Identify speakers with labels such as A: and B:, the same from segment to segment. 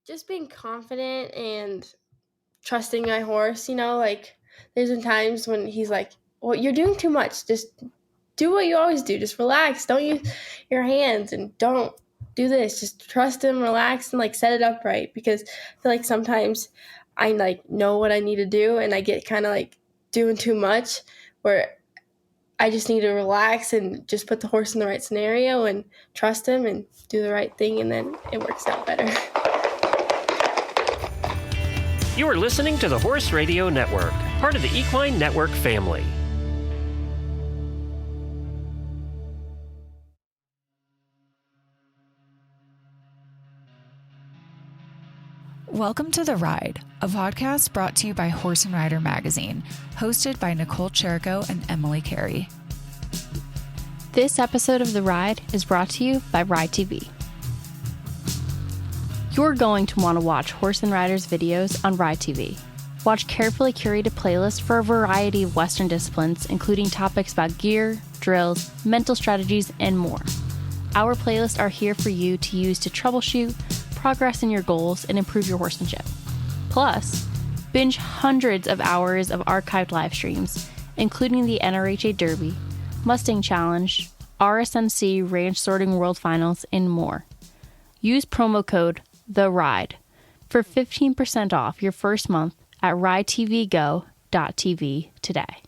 A: Just being confident and trusting my horse, like there's been times when he's like, well, you're doing too much. Just do what you always do. Just relax. Don't use your hands and don't do this. Just trust him, relax, and like set it up right. Because I feel like sometimes I like know what I need to do and I get kind of like doing too much where I just need to relax and just put the horse in the right scenario and trust him and do the right thing, and then it works out better.
B: You are listening to the Horse Radio Network, part of the Equine Network family.
C: Welcome to The Ride, a podcast brought to you by Horse and Rider Magazine, hosted by Nicole Cherico and Emily Carey.
D: This episode of The Ride is brought to you by Ride TV. You're going to want to watch Horse and Riders videos on Ride TV. Watch carefully curated playlists for a variety of Western disciplines, including topics about gear, drills, mental strategies, and more. Our playlists are here for you to use to troubleshoot, progress in your goals, and improve your horsemanship. Plus, binge hundreds of hours of archived live streams, including the NRCHA Derby, Mustang Challenge, RSMC Ranch Sorting World Finals, and more. Use promo code THERIDE for 15% off your first month at ridetvgo.tv today.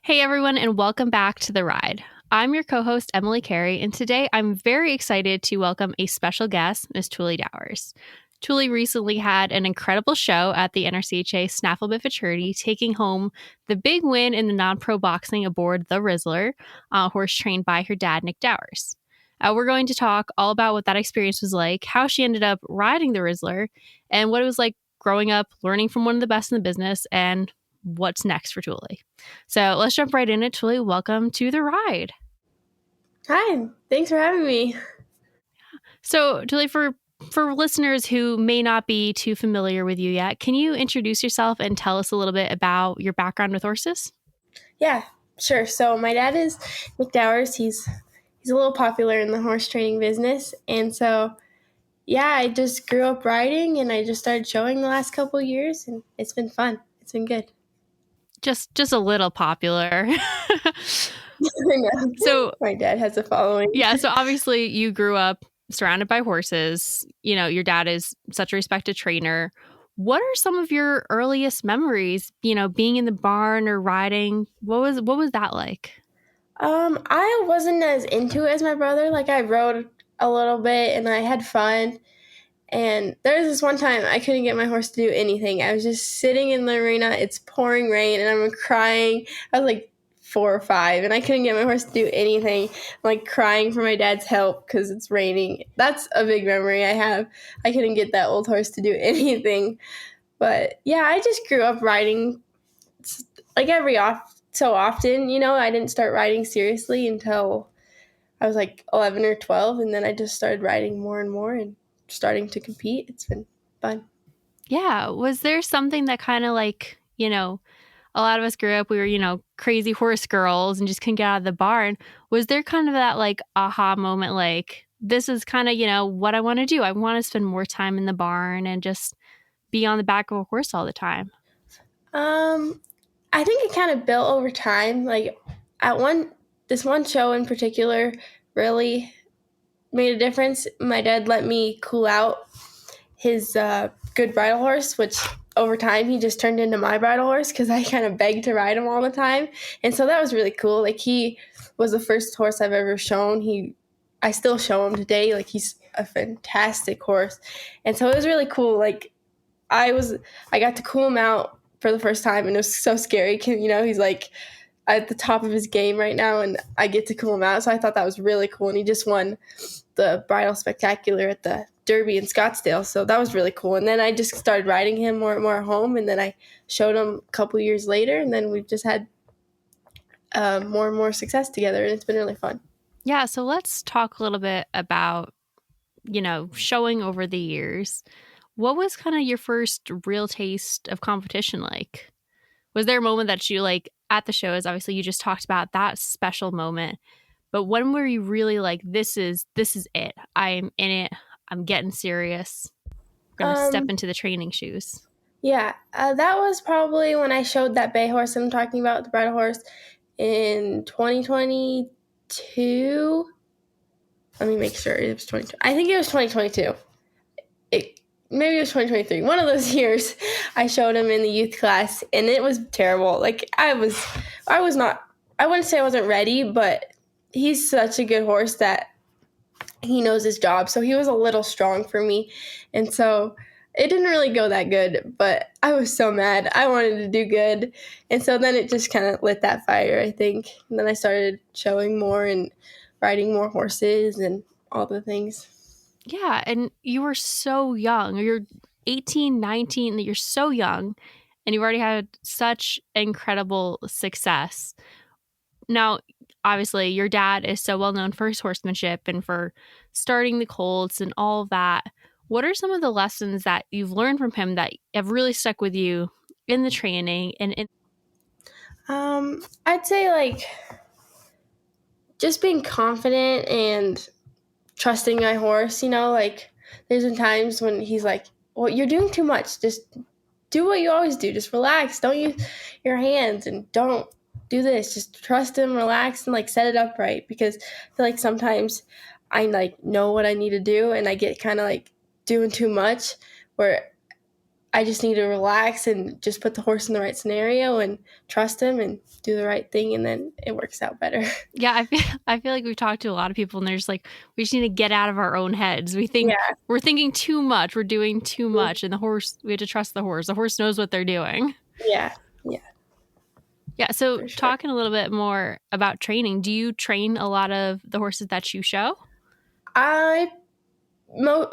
D: Hey everyone, and welcome back to The Ride. I'm your co-host, Emily Carey, and today I'm very excited to welcome a special guest, Ms. Tuli Dowers. Tuli recently had an incredible show at the NRCHA Snaffle Bit Futurity, taking home the big win in the non-pro boxing aboard the Rizzler, horse trained by her dad, Nick Dowers. We're going to talk all about what that experience was like, how she ended up riding the Rizzler, and what it was like growing up, learning from one of the best in the business, and what's next for Tuli. So let's jump right in it. Tuli, welcome to The Ride.
A: Hi, thanks for having me.
D: So Tuli, for listeners who may not be too familiar with you yet, can you introduce yourself and tell us a little bit about your background with horses?
A: Yeah, sure. So my dad is Nick Dowers. He's a little popular in the horse training business, and so yeah, I just grew up riding, and I just started showing the last couple of years, and it's been fun. It's been good.
D: Just a little popular. So
A: my dad has a following.
D: Yeah, so obviously you grew up surrounded by horses. You know, your dad is such a respected trainer. What are some of your earliest memories, being in the barn or riding? What was that like?
A: I wasn't as into it as my brother. Like, I rode a little bit and I had fun. And there was this one time I couldn't get my horse to do anything. I was just sitting in the arena. It's pouring rain and I'm crying. I was like 4 or 5 and I couldn't get my horse to do anything. I'm like crying for my dad's help because it's raining. That's a big memory I have. I couldn't get that old horse to do anything. But yeah, I just grew up riding like so often. I didn't start riding seriously until I was like 11 or 12, and then I just started riding more and more and starting to compete. It's been fun.
D: Yeah. Was there something that kind of like, a lot of us grew up, we were, crazy horse girls and just couldn't get out of the barn. Was there kind of that like aha moment, like this is kind of, what I want to do? I want to spend more time in the barn and just be on the back of a horse all the time?
A: I think it kind of built over time. Like this one show in particular really made a difference. My dad let me cool out his good bridle horse, which over time he just turned into my bridle horse because I kind of begged to ride him all the time. And so that was really cool. Like, he was the first horse I've ever shown. I still show him today. Like, he's a fantastic horse. And so it was really cool. Like, I got to cool him out for the first time, and it was so scary. He's like at the top of his game right now, and I get to cool him out. So I thought that was really cool. And he just won the Bridal Spectacular at the Derby in Scottsdale. So that was really cool. And then I just started riding him more and more at home. And then I showed him a couple years later, and then we've just had more and more success together. And it's been really fun.
D: Yeah. So let's talk a little bit about, showing over the years. What was kind of your first real taste of competition like? Was there a moment that you like at the shows? Obviously, you just talked about that special moment, but when were you really like, this is it? I'm in it. I'm getting serious. going to step into the training shoes?
A: Yeah, that was probably when I showed that bay horse I'm talking about, the bridle horse, in 2022. Let me make sure it was 2022. I think it was 2022. Maybe it was 2023. One of those years, I showed him in the youth class, and it was terrible. Like I was not. I wouldn't say I wasn't ready, but he's such a good horse that he knows his job. So he was a little strong for me, and so it didn't really go that good. But I was so mad. I wanted to do good, and so then it just kind of lit that fire, I think. And then I started showing more and riding more horses and all the things.
D: Yeah, and you were so young. You're 18, 19, you're so young, and you've already had such incredible success. Now, obviously, your dad is so well known for his horsemanship and for starting the colts and all of that. What are some of the lessons that you've learned from him that have really stuck with you in the training?
A: I'd say like just being confident and trusting my horse, like there's been times when he's like, well, you're doing too much. Just do what you always do. Just relax. Don't use your hands and don't do this. Just trust him, relax, and like set it up right. Because I feel like sometimes I like know what I need to do and I get kind of like doing too much where I just need to relax and just put the horse in the right scenario and trust him and do the right thing, and then it works out better.
D: Yeah, I feel like we've talked to a lot of people and they're just like, we just need to get out of our own heads. We think we're thinking too much, we're doing too much, and we have to trust the horse. The horse knows what they're doing.
A: Yeah.
D: Yeah, so
A: For sure.
D: Talking a little bit more about training, do you train a lot of the horses that you show?
A: I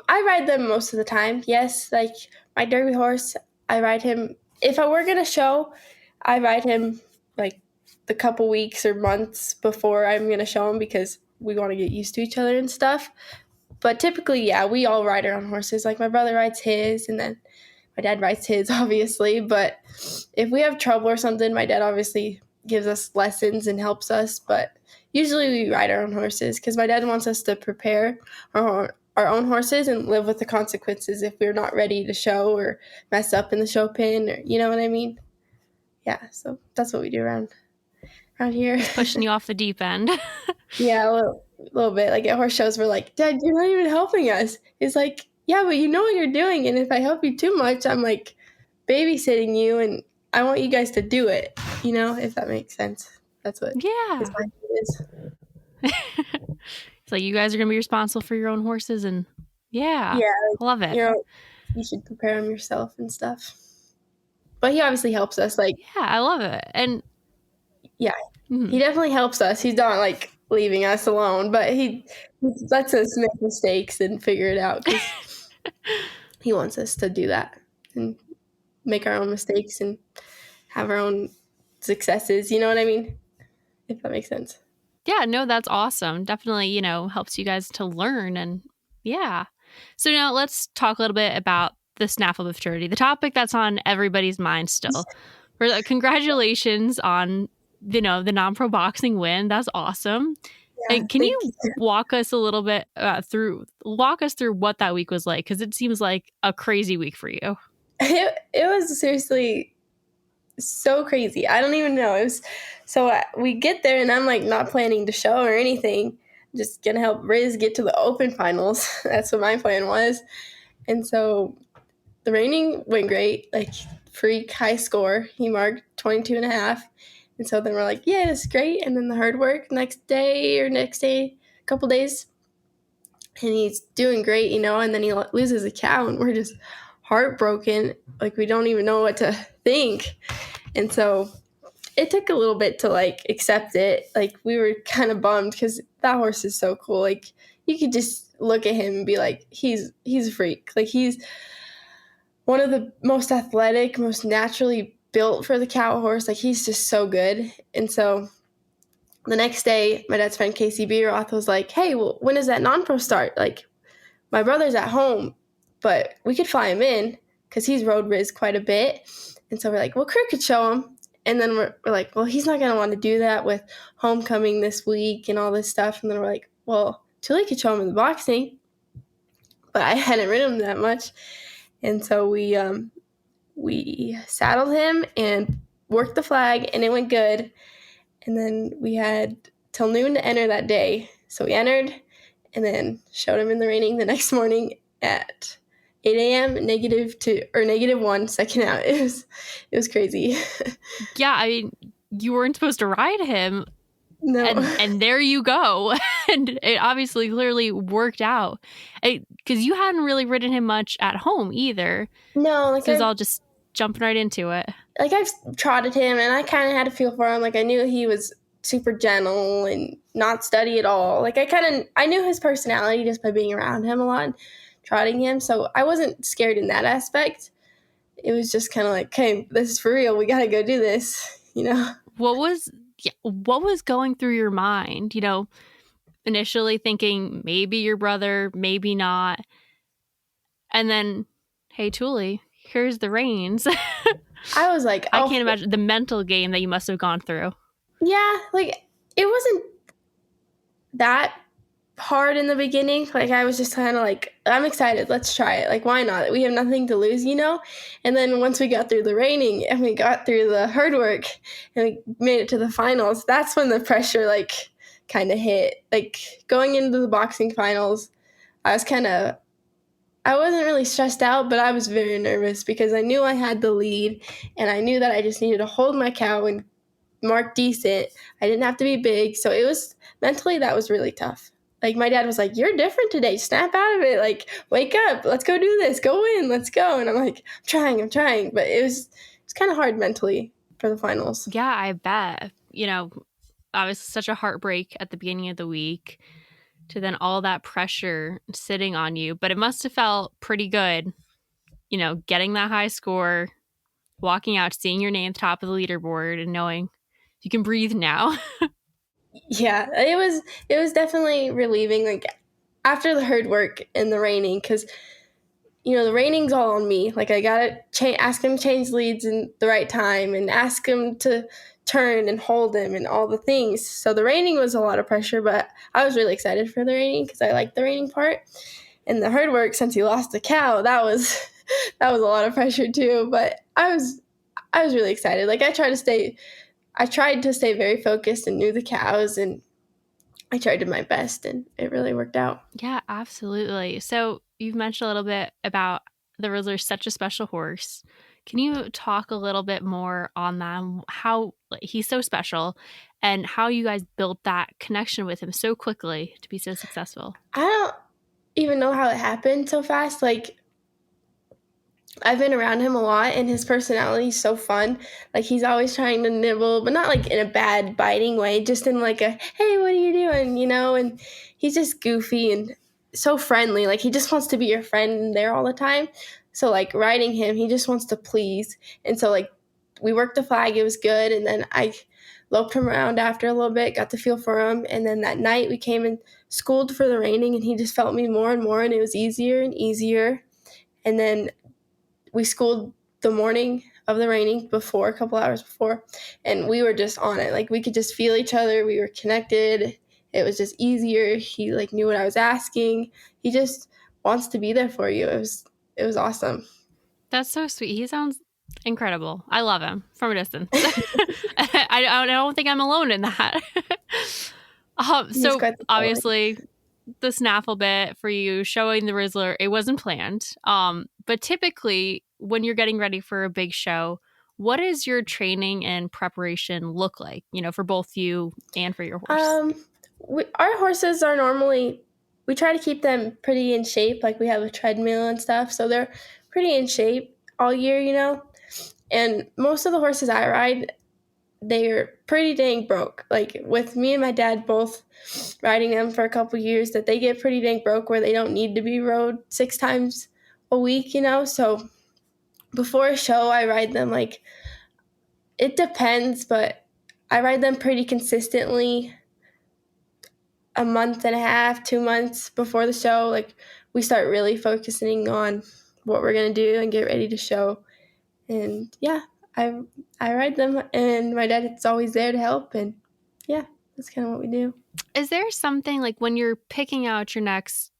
A: ride them most of the time. Yes, like my Derby horse, I ride him. If I were gonna show, I ride him like the couple weeks or months before I'm gonna show him because we want to get used to each other and stuff. But typically, yeah, we all ride our own horses. Like my brother rides his, and then my dad rides his, obviously. But if we have trouble or something, my dad obviously gives us lessons and helps us. But usually we ride our own horses because my dad wants us to prepare our own horses and live with the consequences if we're not ready to show or mess up in the show pen, or you know what I mean? Yeah, so that's what we do around here.
D: Pushing you off the deep end.
A: Yeah, a little bit. Like at horse shows, we're like, Dad, you're not even helping us. He's like, yeah, but you know what you're doing, and if I help you too much, I'm like babysitting you, and I want you guys to do it, if that makes sense. That's what his mindset is.
D: It's like you guys are going to be responsible for your own horses, and I love it.
A: You should prepare them yourself and stuff. But he obviously helps us. Like,
D: I love it. And
A: he definitely helps us. He's not like leaving us alone, but he lets us make mistakes and figure it out because he wants us to do that and make our own mistakes and have our own successes. You know what I mean? If that makes sense.
D: Yeah, no, that's awesome. Definitely, helps you guys to learn. And so now let's talk a little bit about the snaffle of futurity, the topic that's on everybody's mind still. Congratulations on, the non-pro boxing win. That's awesome.
A: Yeah,
D: and can you walk us a little bit through what that week was like? Because it seems like a crazy week for you.
A: It was seriously so crazy. I don't even know. It was so we get there and I'm like not planning to show or anything. Just gonna help Riz get to the open finals. That's what my plan was. And so the reining went great, like freak high score. He marked 22 and a half. And so then we're like, yeah, it's great. And then the hard work next day, a couple days. And he's doing great, and then he loses a cow and we're just heartbroken. Like we don't even know what to think. And so it took a little bit to like accept it. Like we were kind of bummed because that horse is so cool. Like you could just look at him and be like, he's a freak. Like he's one of the most athletic, most naturally built for the cow horse. Like he's just so good. And so the next day, my dad's friend Casey B. Roth was like, hey, well, when does that non-pro start? Like my brother's at home, but we could fly him in because he's rode Riz quite a bit. And so we're like, well, Crew could show him. And then we're like, well, he's not going to want to do that with homecoming this week and all this stuff. And then we're like, well, Tuli could show him in the boxing. But I hadn't ridden him that much. And so we saddled him and worked the flag, and it went good. And then we had till noon to enter that day. So we entered and then showed him in the reining the next morning at 8 a.m. -1 second out. It was crazy.
D: Yeah, I mean, you weren't supposed to ride him.
A: No.
D: And there you go. And it obviously clearly worked out. Because you hadn't really ridden him much at home either.
A: No, like
D: so it was all just jumping right into it.
A: Like I've trotted him and I kind of had a feel for him. Like I knew he was super gentle and not steady at all. Like I knew his personality just by being around him a lot and trotting him. So I wasn't scared in that aspect. It was just kind of like, okay, this is for real. We got to go do this, you know?
D: What was going through your mind, initially thinking maybe your brother, maybe not. And then, hey, Tuli, here's the reins.
A: I was like,
D: I can't imagine the mental game that you must have gone through.
A: Yeah, like it wasn't that hard in the beginning. Like I was just kind of like, I'm excited. Let's try it. Like, why not? We have nothing to lose, you know? And then once we got through the reining and we got through the herd work and we made it to the finals, that's when the pressure like kind of hit. Like going into the boxing finals, I wasn't really stressed out, but I was very nervous because I knew I had the lead and I knew that I just needed to hold my cow and mark decent. I didn't have to be big. So it was mentally, that was really tough. Like my dad was like, you're different today. Snap out of it. Like, wake up. Let's go do this. Go in. Let's go. And I'm like, I'm trying. But it's kind of hard mentally for the finals.
D: Yeah, I bet. Obviously such a heartbreak at the beginning of the week to then all that pressure sitting on you. But it must have felt pretty good, getting that high score, walking out, seeing your name at the top of the leaderboard and knowing you can breathe now.
A: Yeah, it was definitely relieving. Like after the herd work and the reining, because the reining's all on me. Like I gotta ask him to change leads in the right time and ask him to turn and hold him and all the things. So the reining was a lot of pressure, but I was really excited for the reining because I liked the reining part. And the herd work, since he lost the cow, that was a lot of pressure too. But I was really excited. Like I tried to stay very focused and knew the cows, and I tried to my best, and it really worked out.
D: Yeah, absolutely. So you've mentioned a little bit about the Rizzler's such a special horse. Can you talk a little bit more on that, how he's so special and how you guys built that connection with him so quickly to be so successful?
A: I don't even know how it happened so fast. Like, I've been around him a lot, and his personality is so fun. Like, he's always trying to nibble, but not, like, in a bad, biting way, just in, like, a, hey, what are you doing, And he's just goofy and so friendly. Like, he just wants to be your friend there all the time. So, like, riding him, he just wants to please. And so, like, we worked the flag. It was good. And then I loped him around after a little bit, got the feel for him. And then that night we came and schooled for the reining, and he just felt me more and more, and it was easier and easier. And then we schooled the morning of the reining before, a couple hours before, and we were just on it. Like, we could just feel each other. We were connected. It was just easier. He, like, knew what I was asking. He just wants to be there for you. It was awesome.
D: That's so sweet. He sounds incredible. I love him from a distance. I don't think I'm alone in that. So obviously the snaffle bit for you showing the Rizzler, it wasn't planned. But typically when you're getting ready for a big show, what does your training and preparation look like, for both you and for your horse?
A: Our horses are normally, we try to keep them pretty in shape. Like, we have a treadmill and stuff, so they're pretty in shape all year, And most of the horses I ride, they're pretty dang broke. Like, with me and my dad both riding them for a couple years, that they get pretty dang broke where they don't need to be rode 6 times a week, So before a show, I ride them, like, it depends, but I ride them pretty consistently a month and a half, 2 months before the show. Like, we start really focusing on what we're going to do and get ready to show. And yeah, I ride them, and my dad is always there to help. And yeah, that's kind of what we do.
D: Is there something, like, when you're picking out your next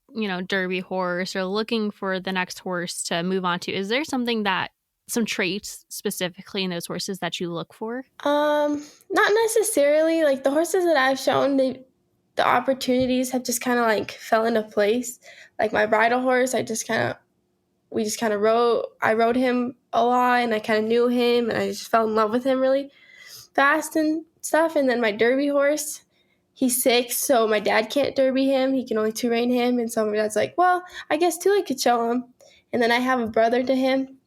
D: derby horse or looking for the next horse to move on to, is there some traits specifically in those horses that you look for?
A: Not necessarily. Like the horses that I've shown, the opportunities have just kind of like fell into place. Like my bridal horse, we just kind of I rode him a lot and I kind of knew him and I just fell in love with him really fast and stuff. And then my derby horse, he's 6, so my dad can't derby him. He can only 2-rein him. And so my dad's like, well, I guess Tuli could show him. And then I have a brother to him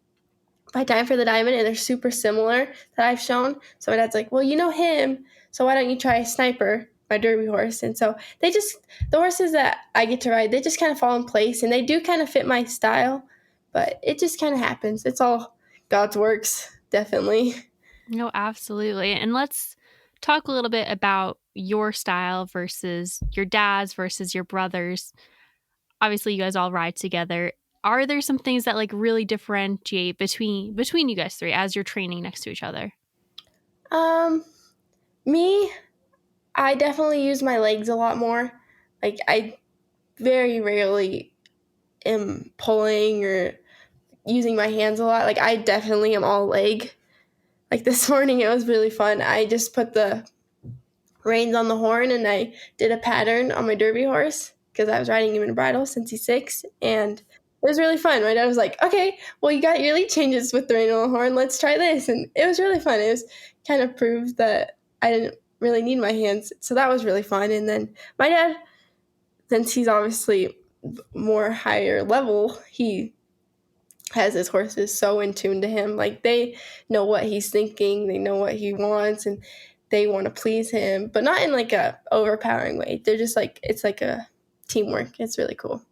A: by Time for the Diamond, and they're super similar that I've shown. So my dad's like, well, you know him, so why don't you try Sniper, my derby horse? And so the horses that I get to ride, they just kind of fall in place, and they do kind of fit my style, but it just kind of happens. It's all God's works, definitely.
D: No, absolutely. And let's talk a little bit about your style versus your dad's versus your brother's. Obviously, you guys all ride together. Are there some things that like really differentiate between you guys three as you're training next to each other?
A: Me, I definitely use my legs a lot more. Like I very rarely am pulling or using my hands a lot. Like I definitely am all leg. Like this morning, it was really fun. I just put the reins on the horn and I did a pattern on my derby horse because I was riding him in bridle since he's 6, and it was really fun. My dad was like, okay, well, you got your lead changes with the rein on the horn. Let's try this. And it was really fun. It was kind of proved that I didn't really need my hands. So that was really fun. And then my dad, since he's obviously more higher level, he has his horses so in tune to him. Like they know what he's thinking. They know what he wants. And they want to please him, but not in like a overpowering way. They're just like, it's like a teamwork. It's really cool.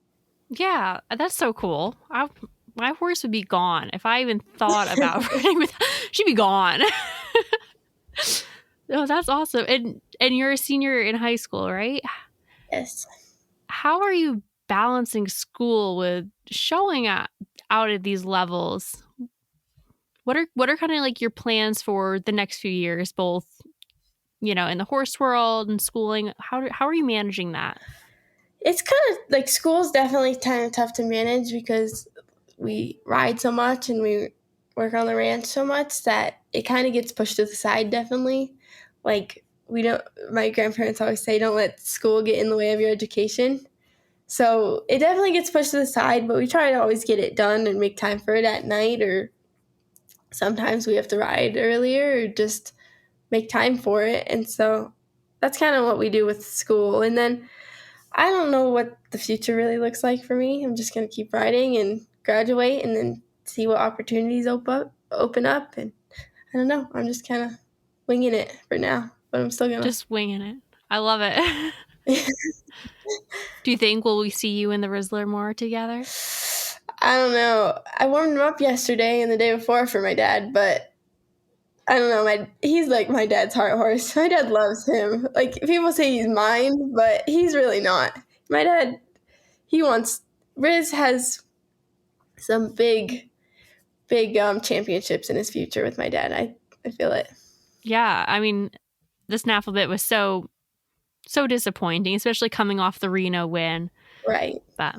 D: Yeah, that's so cool. My horse would be gone if I even thought about riding with. She'd be gone. Oh, that's awesome. And you're a senior in high school, right?
A: Yes.
D: How are you balancing school with showing out at these levels? What are kind of like your plans for the next few years, both in the horse world and schooling? How are you managing that?
A: It's kind of like school's definitely kind of tough to manage because we ride so much and we work on the ranch so much that it kind of gets pushed to the side, definitely. Like my grandparents always say, don't let school get in the way of your education. So it definitely gets pushed to the side, but we try to always get it done and make time for it at night, or sometimes we have to ride earlier or just make time for it. And so that's kind of what we do with school. And then I don't know what the future really looks like for me. I'm just going to keep riding and graduate and then see what opportunities open up. And I don't know. I'm just kind of winging it for now, but I'm still going to.
D: Just winging it. I love it. Do you think will we see you in the Rizzler more together?
A: I don't know. I warmed him up yesterday and the day before for my dad, but I don't know. He's like my dad's heart horse. My dad loves him. Like people say he's mine, but he's really not. My dad, Riz has some big championships in his future with my dad. I feel it.
D: Yeah, I mean, the snaffle bit was so disappointing, especially coming off the Reno win.
A: Right.
D: But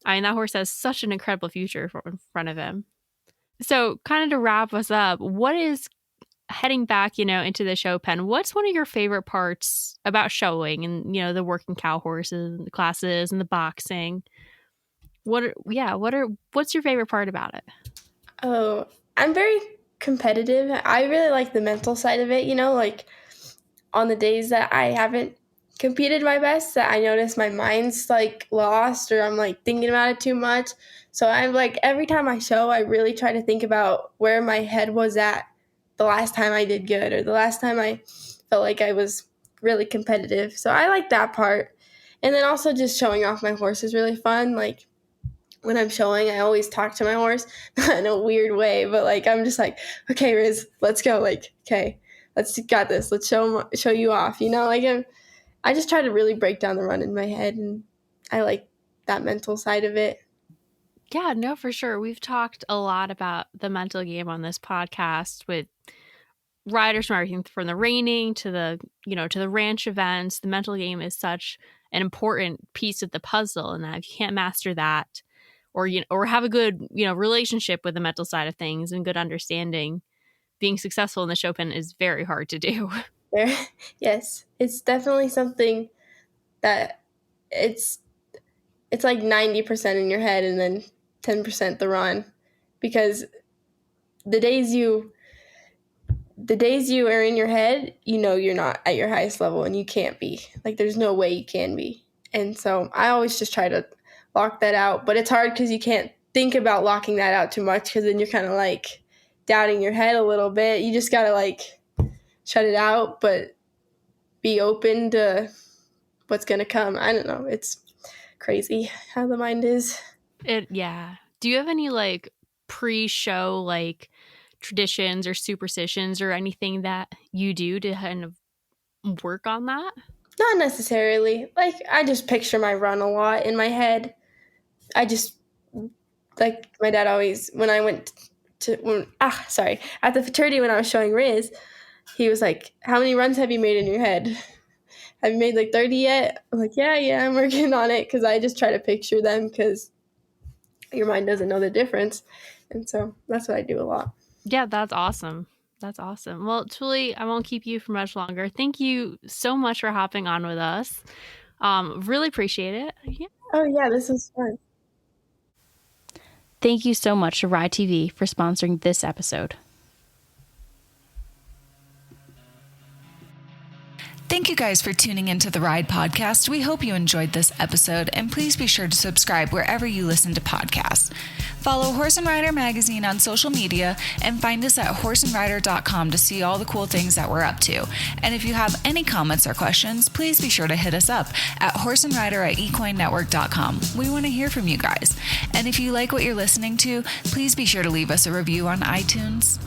D: I mean, that horse has such an incredible future in front of him. So kind of to wrap us up, what is heading back, into the show pen? What's one of your favorite parts about showing and, the working cow horses and the classes and the boxing? What's your favorite part about it?
A: Oh, I'm very competitive. I really like the mental side of it, like on the days that I haven't competed my best, that I notice my mind's like lost or I'm like thinking about it too much. So I'm like, every time I show, I really try to think about where my head was at the last time I did good or the last time I felt like I was really competitive. So I like that part. And then also just showing off my horse is really fun. Like when I'm showing, I always talk to my horse, not in a weird way, but like I'm just like, okay, Riz, let's go. Like, okay, got this. Let's show you off. Like I just try to really break down the run in my head, and I like that mental side of it.
D: Yeah, no, for sure. We've talked a lot about the mental game on this podcast with riders from everything from the reining to the, to the ranch events. The mental game is such an important piece of the puzzle, and that if you can't master that, or have a good, relationship with the mental side of things and good understanding, being successful in the show pen is very hard to do.
A: Yes, it's definitely something that it's like 90% in your head and then 10% the run, because the days you are in your head, you're not at your highest level, and you can't be. Like, there's no way you can be. And so I always just try to lock that out, but it's hard because you can't think about locking that out too much, because then you're kind of like doubting your head a little bit. You just got to like shut it out, but be open to what's going to come. I don't know. It's crazy how the mind is.
D: Yeah. Do you have any like pre-show like traditions or superstitions or anything that you do to kind of work on that?
A: Not necessarily. Like, I just picture my run a lot in my head. I just, like my dad always, when I went at the fraternity when I was showing Riz, he was like, how many runs have you made in your head? Have you made like 30 yet? I'm like, yeah, I'm working on it, because I just try to picture them, because your mind doesn't know the difference. And so that's what I do a lot.
D: Yeah, that's awesome. That's awesome. Well, Tuli, I won't keep you for much longer. Thank you so much for hopping on with us. Really appreciate it. Yeah.
A: Oh, yeah, this was fun.
D: Thank you so much to Ride TV for sponsoring this episode.
C: Thank you guys for tuning into the Ride podcast. We hope you enjoyed this episode, and please be sure to subscribe wherever you listen to podcasts. Follow Horse and Rider Magazine on social media and find us at horseandrider.com to see all the cool things that we're up to. And if you have any comments or questions, please be sure to hit us up at horseandrider@equinenetwork.com. We want to hear from you guys. And if you like what you're listening to, please be sure to leave us a review on iTunes.